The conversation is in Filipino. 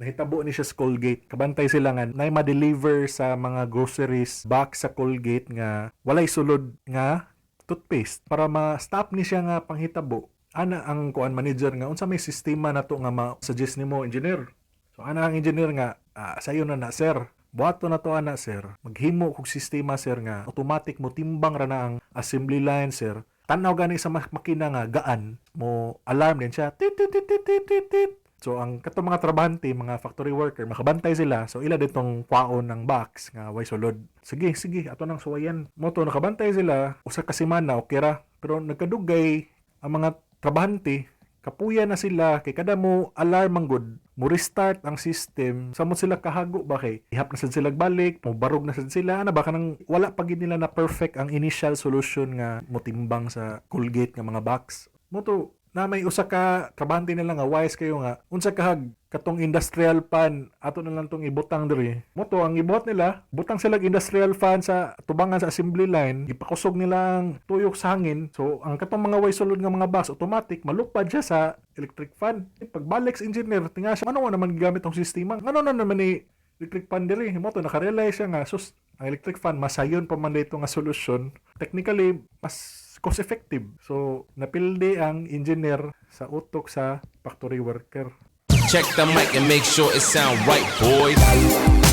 nahitabo ni siya sa Colgate. Kabantay sila nga na ma-deliver sa mga groceries box sa Colgate nga walay sulod nga toothpaste para ma-stop ni siya nga panghitabo. Ana ang kuan manager nga unsa may sistema na to nga ma-suggest nimo engineer. So ana ang engineer nga sayo na sir. Buhato na to ana sir. Maghimo kog sistema sir nga automatic mo timbang ra na ang assembly line sir. Tanaw gani sa makina nga gaan mo alarm din siya. Tit tit tit tit tit tit. So ang katong mga trabahante, mga factory worker, makabantay sila. So ila ditong kwaon ng box nga way sulod. Sige, ato nang suwayan. Mo to nakabantay sila usa ka semana okay ra. Pero nagkadugay ang mga trabahante kapuya na sila kay kada mo alarm ang good mo restart ang system samot sila kahago ba kay ihap na sad sila balik mo barog na sad sila ana ba kanang wala pa gid nila na perfect ang initial solution nga motimbang sa Colgate nga mga box mo to na may usa ka trabahante nila nga wise kayo nga unsa kahag katong industrial fan ato na lang tong ibutang diri mo to ang ibuhat nila butang sila industrial fan sa tubangan sa assembly line ipakusog nila ang tuyok sa hangin so ang katong mga way sulod nga mga box automatic malupad siya sa electric fan pagbalik sa engineer tinga siya ano naman gigamit tong sistema ano na naman ni electric fan diri mo to nakarealize siya nga sus ang electric fan masayon pa man dito nga solusyon technically mas cost effective. So, napildi ang engineer sa utok sa factory worker. Check the mic and make sure it sound right, boys.